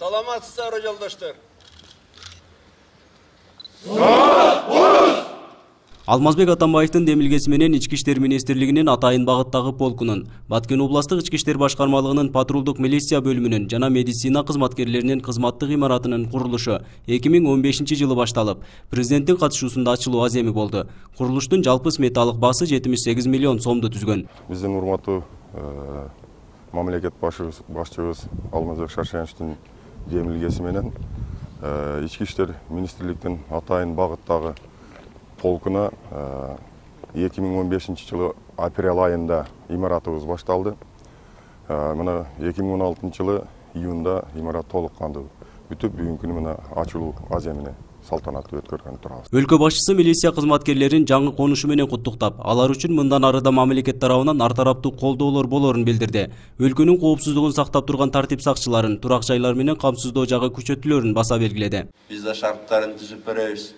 Саламатсыздар жолдоштор. Алмазбек Атамбаевдин демилгеси менен Ички иштер министрлигинин Атайын багыттагы полкунун, Баткен областык Ички иштер башкармалыгынын патрулдук милиция бөлүмүнүн жана медицина кызматкерлеринин кызматтык имаратынын курулушу 2015-жылы башталып, президенттин катышуусунда ачылуу аземи болду. Курулуштун жалпы сметалык баасы 78 миллион сомду түзгөн. Биздин урматтуу мамлекет башчыбыз Алмазбек Шаршеновичтин демилгеси менен Ички иштер министрликтин Атайын багыттагы полкуна 2015-жылы апрель айында имаратыбыз башталды. Мына 2016 жылы июнда имарат толук кандуу бүтүп, бүгүнкү күнү мына ачылуу аземине салтанаттуу өткөргөнү турабыз. Өлкө башчысы милиция кызматкерлерин жаңы конушу менен куттуктап, алар үчүн мындан арыда мамлекет тарабынан ар тараптуу колдоолор болорун билдирди. Өлкөнүн коопсуздугун сактап турган тартип сакчыларын турак жайлар менен камсыздоо жагы күчөтүлөрүн баса белгиледи. Биз да шарттарын түзүп беребиз.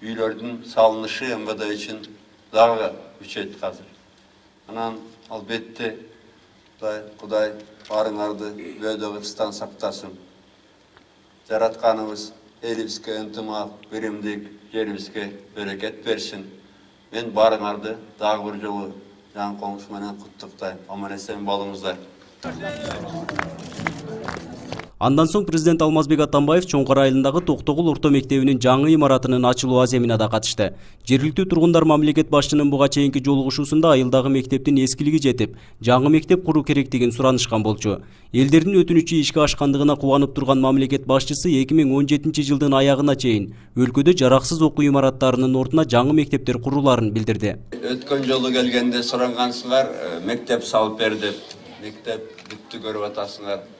Үйлөрдүн салынышы МВД үчүн дагы күчөйт азыр. Анан албетте Кудай барыңарды бөөдө кырстан сактасын. Жаратканыбыз элибизге ынтымак, биримдик, жерибизге берекет берсин. Мен барыңарды дагы бир жолу жаңы коңуш менен куттуктайм. Аман-эсен болуңуздар. Андан соң президент Алмазбек Атамбаев Чоңкар айылындагы Токтогул орто мектебинин жаңы имаратынын ачылуу аземине да катышты. Жергиликтүү тургундар мамлекет башчынын буга чейинки жолугушуусунда айылдагы мектептин эскилиги жетип, жаңы мектеп куруу керектигин суранышкан болчу. Элдердин өтүнүчү ишке ашкандыгына кубанып турган мамлекет башчысы 2017-жылдын аягына чейин өлкөдө жараксыз окуу имараттарынын ордуна жаңы мектептер куруларын билдирди. Өткөн жолу келгенде сурангансыңар, мектеп салып бер деп. Мектеп бүттү көрүп атасыңар.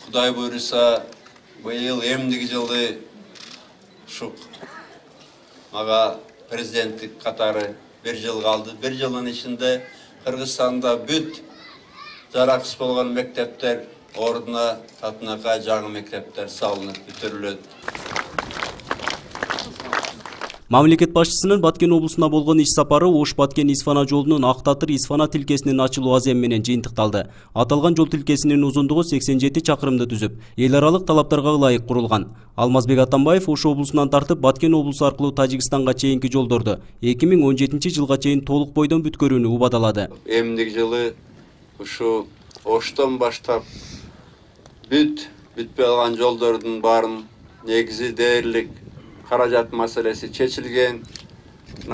Кудай буйруса, быйыл эмдиги жылы ушук мага президенттик катары 1 жыл калды. 1 жылдын ичинде Кыргызстанда бүт жараксыз болгон мектептер ордуна татынакай жаңы мектептер салынып бүтүрүлөт. Мамлекет башчысынын Баткен облусуна болгон иш сапары Ош-Баткен-Исфана жолунун Актатыр-Исфана тилкесинин ачылуу аземи менен жыйынтыкталды. Аталган жол тилкесинин узундугу 87 чакырымды түзүп, эл аралык талаптарга ылайык курулган. Алмазбек Атамбаев Ош облусунан тартып Баткен облусу аркылуу Тажикстанга чейинки жолдорду 2017-жылга чейин толук бойдон бүткөрүүнү убадалады. Эмдиги жылы ушу Оштон баштап бүтпөй калган жолдордун баарын негизи дээрлик каражат маселеси чечилген.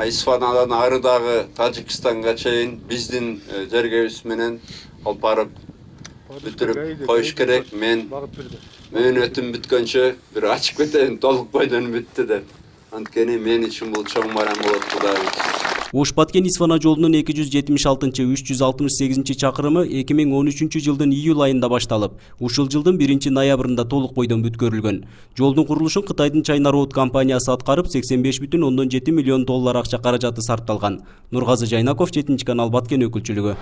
Исфанадан арыдагы Тажикстанга чейин биздин жергебиз менен алып барып бүтүрүп коюш керек. Мен мөөнөтүм бүткөнчө бир ачып кетейин, толук бойдон бүттү деп. Анткени мен үчүн бул чоң барам болот Кудайым. Ош-Баткен-Исфана жолунун 276-368 чакырымы 2013-жылдын июль айында башталып, ушул жылдын 1-ноябрында толук бойдон бүткөрүлгөн. Жолдун курулушун Кытайдын China Road компаниясы аткарып, $85,7 миллион акча каражаты сарпталган. Нургазы Жайнаков, 7 канал, Баткен өкүлчүлүгү.